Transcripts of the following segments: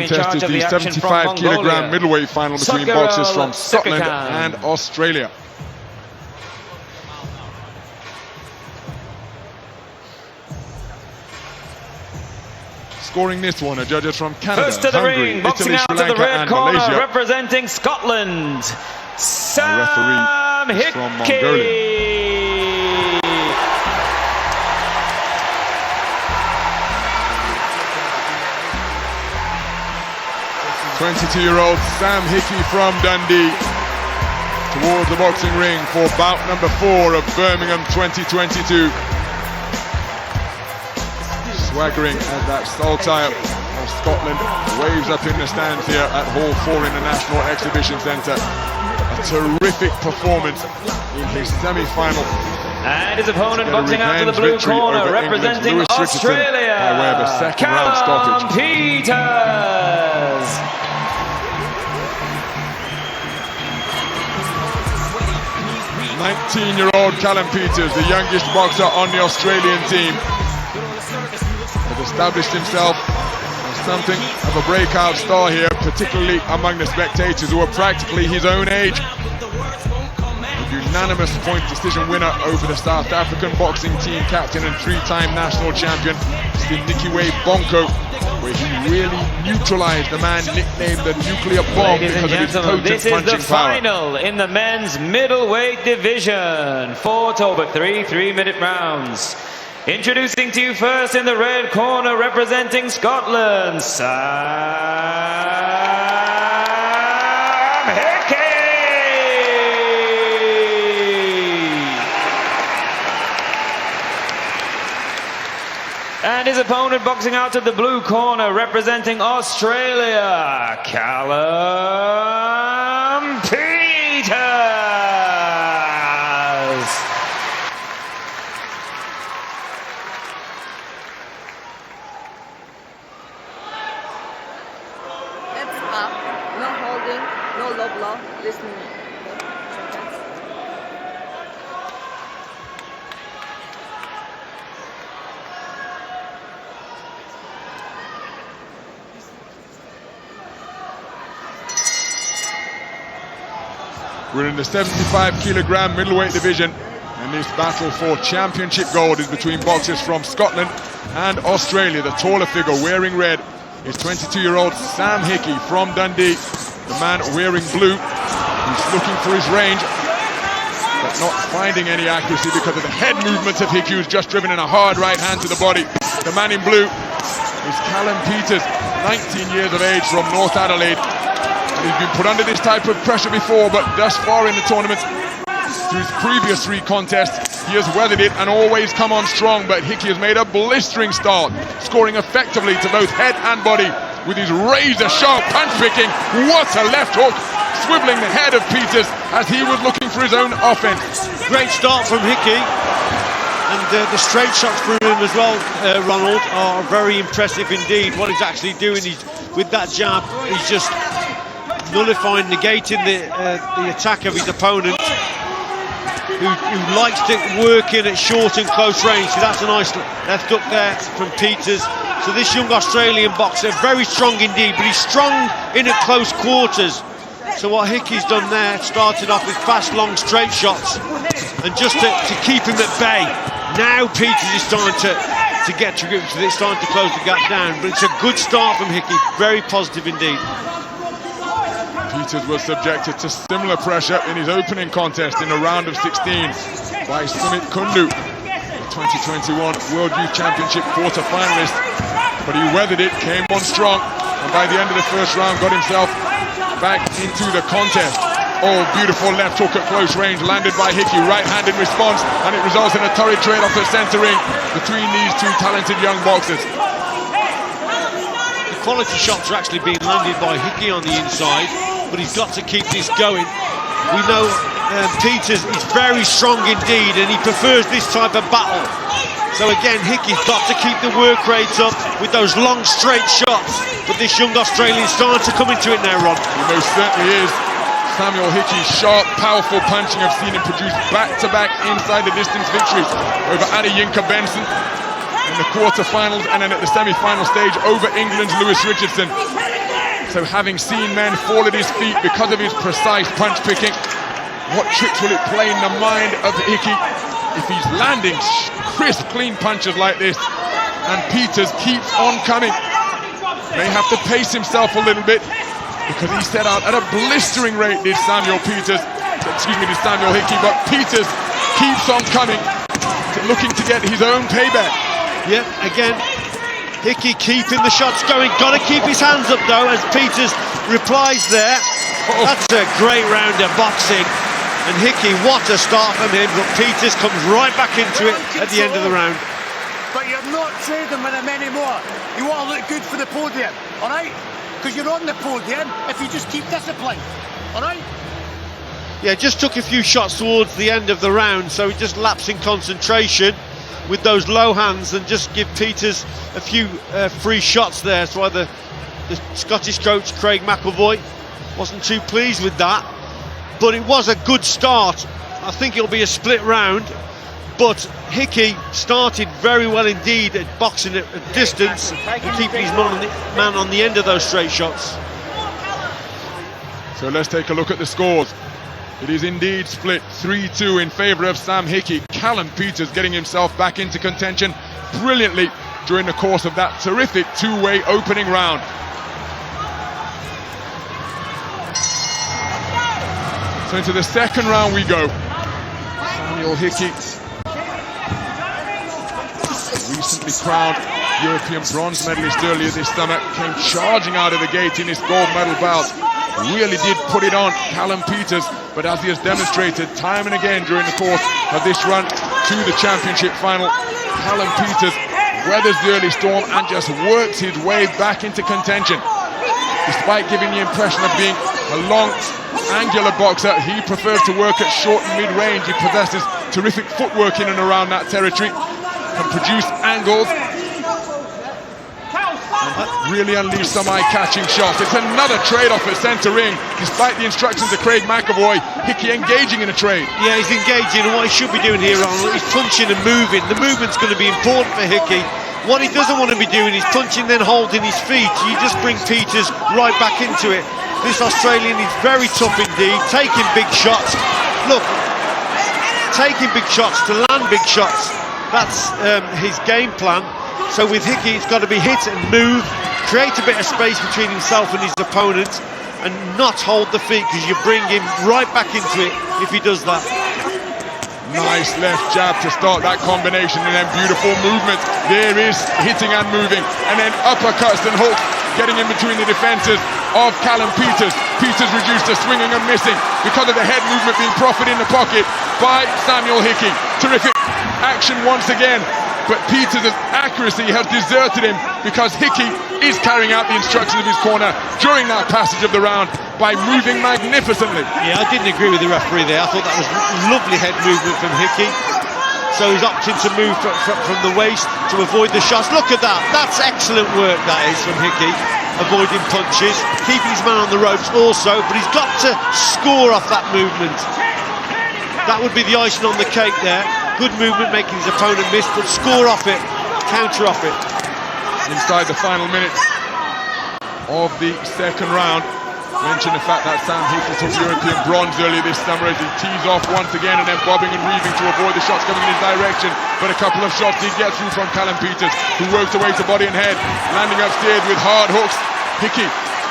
Contest is the 75-kilogram middleweight final between boxers from Scotland and Australia. Scoring this one, judges from Canada, First to the Hungary, ring, boxing Italy, out Sri to the Lanka red and corner, Malaysia. representing Scotland, Sam Referee from Mongolia. 22-year-old Sam Hickey from Dundee towards the boxing ring for bout number 4 of Birmingham 2022. Swaggering as that saltire of Scotland waves up in the stands here at Hall 4 International Exhibition Centre. A terrific performance in his semi-final. And his opponent boxing out to the blue corner, representing Australia, by way of a second round Callum stoppage. Peters. 19-year-old Callum Peters, the youngest boxer on the Australian team, has established himself as something of a breakout star here, particularly among the spectators who are practically his own age. A unanimous point decision winner over the South African boxing team captain and 3-time national champion, Nikiwe Bonko, where he really neutralized the man nicknamed the nuclear bomb because of his potent this is punching the power. final in the men's middleweight division. 4 over 3 3-minute rounds. Introducing to you first in the red corner, representing Scotland, Sam Hickey. And his opponent boxing out to the blue corner, representing Australia, Callum Peters. That's up, no holding, no low blow, listening. We're in the 75-kilogram middleweight division, and this battle for championship gold is between boxers from Scotland and Australia. The taller figure wearing red is 22-year-old Sam Hickey from Dundee. The man wearing blue, who's looking for his range, but not finding any accuracy because of the head movements of Hickey, who's just driven in a hard right hand to the body. The man in blue is Callum Peters, 19 years of age, from North Adelaide. He's been put under this type of pressure before, but thus far in the tournament, through his previous 3 contests, he has weathered it and always come on strong. But Hickey has made a blistering start, scoring effectively to both head and body with his razor-sharp punch picking. What a left hook, swiveling the head of Peters as he was looking for his own offense. Great start from Hickey, and the straight shots through him as well, Ronald, are very impressive indeed. What he's actually doing is, with that jab, he's just nullifying, negating the attack of his opponent, who likes to work in at short and close range. So that's a nice left hook there from Peters. So this young Australian boxer, very strong indeed, but he's strong in at close quarters. So what Hickey's done there, started off with fast, long, straight shots, and just to keep him at bay. Now Peters is starting to get to grips with it, starting to close the gap down. But it's a good start from Hickey, very positive indeed. Peters was subjected to similar pressure in his opening contest in the round of 16 by Sumit Kundu, the 2021 World Youth Championship quarter-finalist. But he weathered it, came on strong, and by the end of the first round got himself back into the contest. Oh, beautiful left hook at close range landed by Hickey, right-handed response, and it results in a torrid trade off the centre ring between these 2 talented young boxers. The quality shots are actually being landed by Hickey on the inside, but he's got to keep this going. We know Peters is very strong indeed, and he prefers this type of battle. So again, Hickey's got to keep the work rates up with those long, straight shots. But this young Australian's starting to come into it now, Ron. He most certainly is. Samuel Hickey's sharp, powerful punching have seen him produce back-to-back inside-the-distance victories over Adeyinka Benson in the quarter-finals, and then at the semi-final stage over England's Lewis Richardson. So having seen men fall at his feet because of his precise punch picking, what tricks will it play in the mind of Hickey if he's landing crisp, clean punches like this and Peters keeps on coming? May have to pace himself a little bit because he set out at a blistering rate, did Samuel Hickey, but Peters keeps on coming, looking to get his own payback. Yeah, again, Hickey keeping the shots going. Got to keep his hands up though as Peters replies there. That's a great round of boxing. And Hickey, what a start from him, but Peters comes right back into it at the end of the round. But you're not trading with him anymore. You want to look good for the podium, all right? Because you're on the podium if you just keep discipline, all right? Yeah, just took a few shots towards the end of the round, so he just lapsed in concentration with those low hands and just give Peters a few free shots there. That's why the Scottish coach, Craig McElvoy, wasn't too pleased with that. But it was a good start. I think it'll be a split round, but Hickey started very well indeed at boxing at a distance and keeping his man on the end of those straight shots. So let's take a look at the scores. It is indeed split 3-2 in favour of Sam Hickey. Callum Peters getting himself back into contention brilliantly during the course of that terrific two-way opening round. So into the second round we go. Samuel Hickey, recently crowned European bronze medalist earlier this summer, came charging out of the gate in his gold medal bout. Really did put it on Callum Peters, but as he has demonstrated time and again during the course of this run to the championship final, Callum Peters weathers the early storm and just works his way back into contention. Despite giving the impression of being a long, angular boxer, he prefers to work at short and mid-range. He possesses terrific footwork in and around that territory, can produce angles, and really unleash some eye-catching shots. It's another trade-off at centre ring. Despite the instructions of Craig McElvoy, Hickey engaging in a trade. Yeah, he's engaging, and what he should be doing here, Ronald, is punching and moving. The movement's going to be important for Hickey. What he doesn't want to be doing is punching then holding his feet. You just bring Peters right back into it. This Australian is very tough indeed, taking big shots. Look, taking big shots to land big shots. That's his game plan. So with Hickey, it's got to be hit and move, create a bit of space between himself and his opponent, and not hold the feet, because you bring him right back into it if he does that. Nice left jab to start that combination, and then beautiful movement. There is hitting and moving, and then uppercuts and hooks getting in between the defences of Callum Peters. Peters reduced to swinging and missing because of the head movement being proffered in the pocket by Samuel Hickey. Terrific action once again, but Peters' accuracy has deserted him because Hickey is carrying out the instructions of his corner during that passage of the round by moving magnificently. Yeah, I didn't agree with the referee there. I thought that was lovely head movement from Hickey. So he's opted to move from the waist to avoid the shots. Look at that. That's excellent work, that is, from Hickey. Avoiding punches, keeping his man on the ropes also, but he's got to score off that movement. That would be the icing on the cake there. Good movement, making his opponent miss, but score off it, counter off it. Inside the final minutes of the second round, mention the fact that Sam Hickey took European bronze earlier this summer as he tees off once again and then bobbing and weaving to avoid the shots coming in his direction. But a couple of shots did get through from Callum Peters, who worked away to body and head, landing upstairs with hard hooks. Hickey,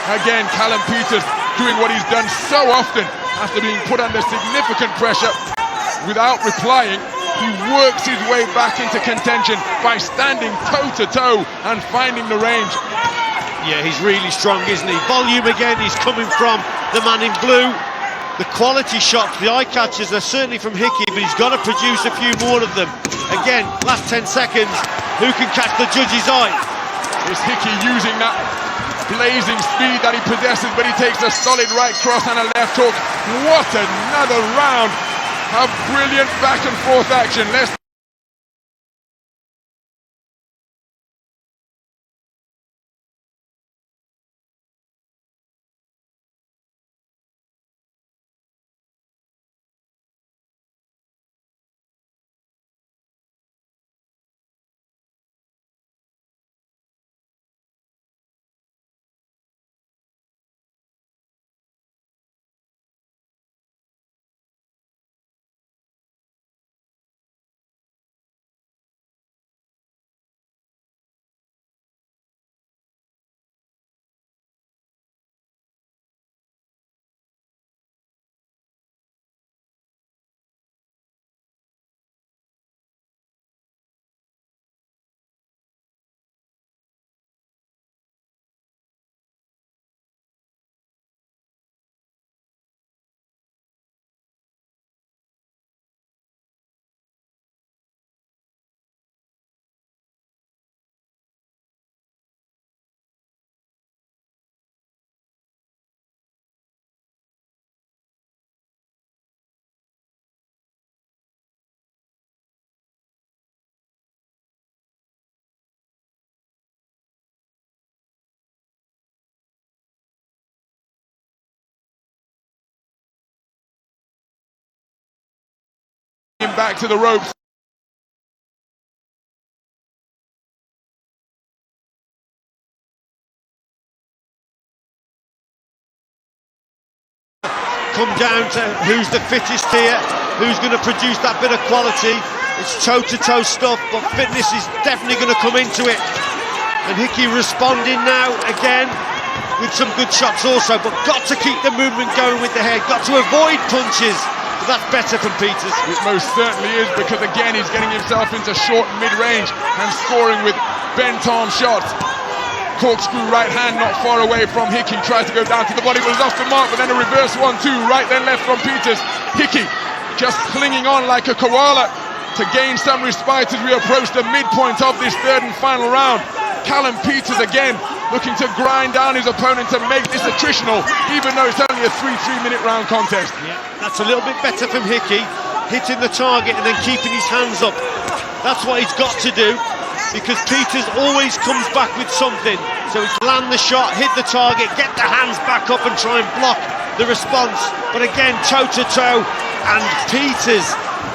again, Callum Peters doing what he's done so often after being put under significant pressure. Without replying, he works his way back into contention by standing toe-to-toe and finding the range. Yeah, he's really strong, isn't he? Volume again, he's coming from the man in blue. The quality shots, the eye catchers are certainly from Hickey, but he's got to produce a few more of them. Again, last 10 seconds, who can catch the judge's eye? Is Hickey using that blazing speed that he possesses, but he takes a solid right cross and a left hook. What another round of brilliant back and forth action. Let's back to the ropes. Come down to who's the fittest here, who's going to produce that bit of quality. It's toe-to-toe stuff, but fitness is definitely going to come into it. And Hickey responding now again with some good shots also, but got to keep the movement going with the head, got to avoid punches. But that's better from Peters. It most certainly is, because again he's getting himself into short and mid-range and scoring with bent-arm shots. Corkscrew right hand not far away from Hickey, tries to go down to the body, was off the mark, but then a reverse 1-2, right then left from Peters. Hickey just clinging on like a koala to gain some respite as we approach the midpoint of this third and final round. Callum Peters again looking to grind down his opponent to make this attritional, even though it's only a 3-3-minute round contest. Yeah, that's a little bit better from Hickey, hitting the target and then keeping his hands up. That's what he's got to do, because Peters always comes back with something. So it's land the shot, hit the target, get the hands back up and try and block the response. But again, toe-to-toe, and Peters,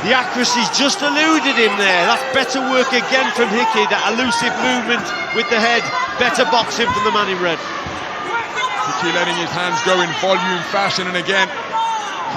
the accuracy's just eluded him there. That's better work again from Hickey, that elusive movement with the head. Better boxing from the man in red. Hickey letting his hands go in volume fashion, and again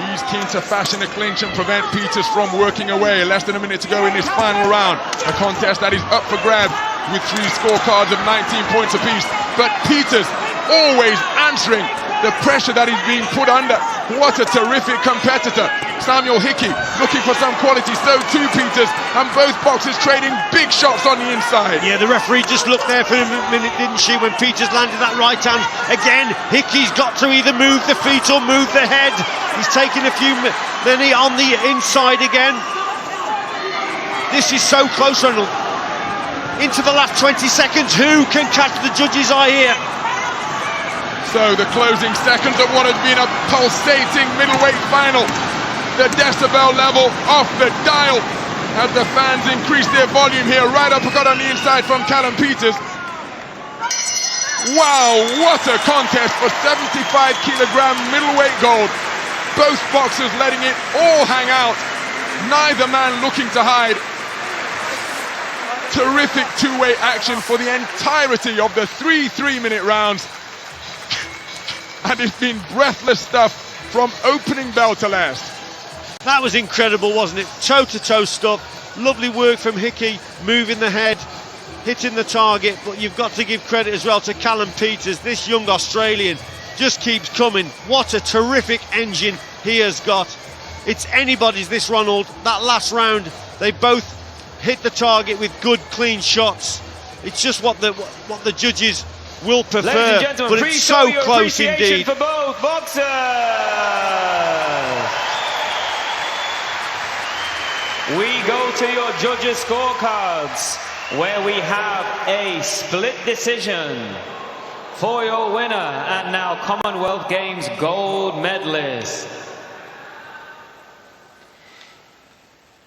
he's keen to fashion a clinch and prevent Peters from working away. Less than a minute to go in this final round, a contest that is up for grabs with 3 scorecards of 19 points apiece. But Peters always answering the pressure that he's being put under. What a terrific competitor. Samuel Hickey looking for some quality, so too Peters, and both boxers trading big shots on the inside. Yeah, the referee just looked there for a minute, didn't she, when Peters landed that right hand. Again, Hickey's got to either move the feet or move the head. He's taking a few, many on the inside again. This is so close, Ronald. Into the last 20 seconds, who can catch the judge's eye here? So the closing seconds of what has been a pulsating middleweight final. The decibel level off the dial as the fans increase their volume here. Right uppercut on the inside from Callum Peters. Wow, what a contest for 75-kilogram middleweight gold. Both boxers letting it all hang out. Neither man looking to hide. Terrific two-way action for the entirety of the 3 3-minute rounds. And it's been breathless stuff from opening bell to last. That was incredible, wasn't it? Toe-to-toe stuff. Lovely work from Hickey, moving the head, hitting the target. But you've got to give credit as well to Callum Peters. This young Australian just keeps coming. What a terrific engine he has got. It's anybody's, this, Ronald. That last round, they both hit the target with good, clean shots. It's just what the judges will prefer, but it's so close indeed. For both boxers. We go to your judges' scorecards, where we have a split decision for your winner and now Commonwealth Games gold medalist.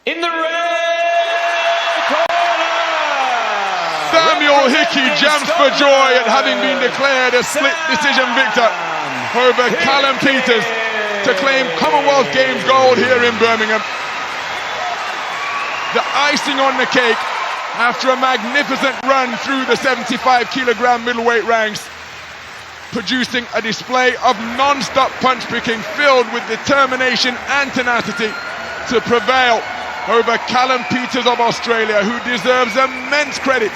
In the red corner, Samuel Hickey jumps for joy at having been declared a split decision victor over Callum Peters to claim Commonwealth Games gold here in Birmingham. The icing on the cake after a magnificent run through the 75-kilogram middleweight ranks, producing a display of non-stop punch-picking filled with determination and tenacity to prevail over Callum Peters of Australia, who deserves immense credit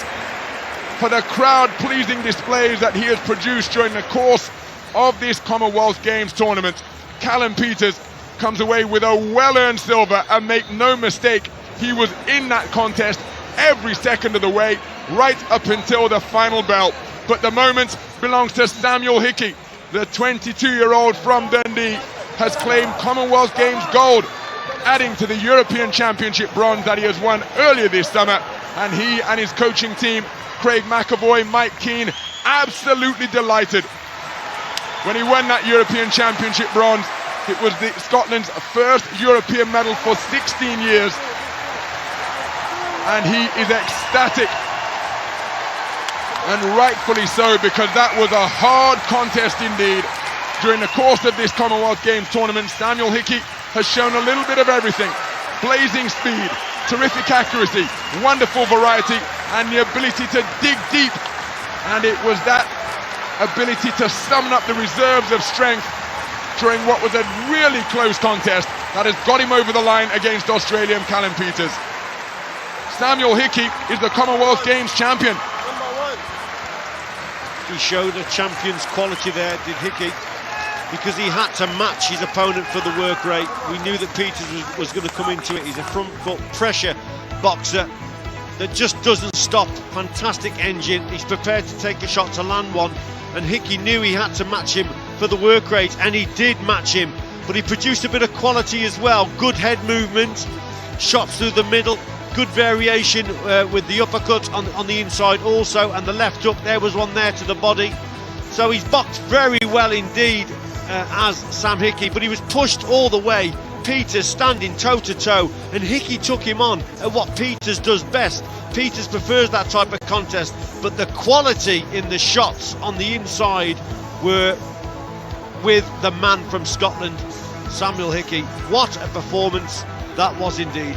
for the crowd-pleasing displays that he has produced during the course of this Commonwealth Games tournament. Callum Peters comes away with a well-earned silver, and make no mistake, he was in that contest every second of the way, right up until the final bell. But the moment belongs to Samuel Hickey. The 22-year-old from Dundee has claimed Commonwealth Games gold, adding to the European Championship bronze that he has won earlier this summer. And he and his coaching team, Craig McAvoy, Mike Keane, absolutely delighted. When he won that European Championship bronze, it was Scotland's first European medal for 16 years. And he is ecstatic, and rightfully so, because that was a hard contest indeed. During the course of this Commonwealth Games tournament, Samuel Hickey has shown a little bit of everything. blazing speed, terrific accuracy, wonderful variety, and the ability to dig deep. And it was that ability to summon up the reserves of strength during what was a really close contest that has got him over the line against Australian Callum Peters. Samuel Hickey is the Commonwealth Games champion. He showed a champion's quality there, did Hickey, because he had to match his opponent for the work rate. We knew that Peters was going to come into it. He's a front foot pressure boxer that just doesn't stop. Fantastic engine. He's prepared to take a shot to land one, and Hickey knew he had to match him for the work rate, and he did match him, but he produced a bit of quality as well. Good head movement, shots through the middle, good variation with the uppercut on the inside also, and the left hook, there was one there to the body. So he's boxed very well indeed as Sam Hickey, but he was pushed all the way. Peters standing toe to toe, and Hickey took him on at what Peters does best. Peters prefers that type of contest, but the quality in the shots on the inside were with the man from Scotland, Samuel Hickey. What a performance that was indeed.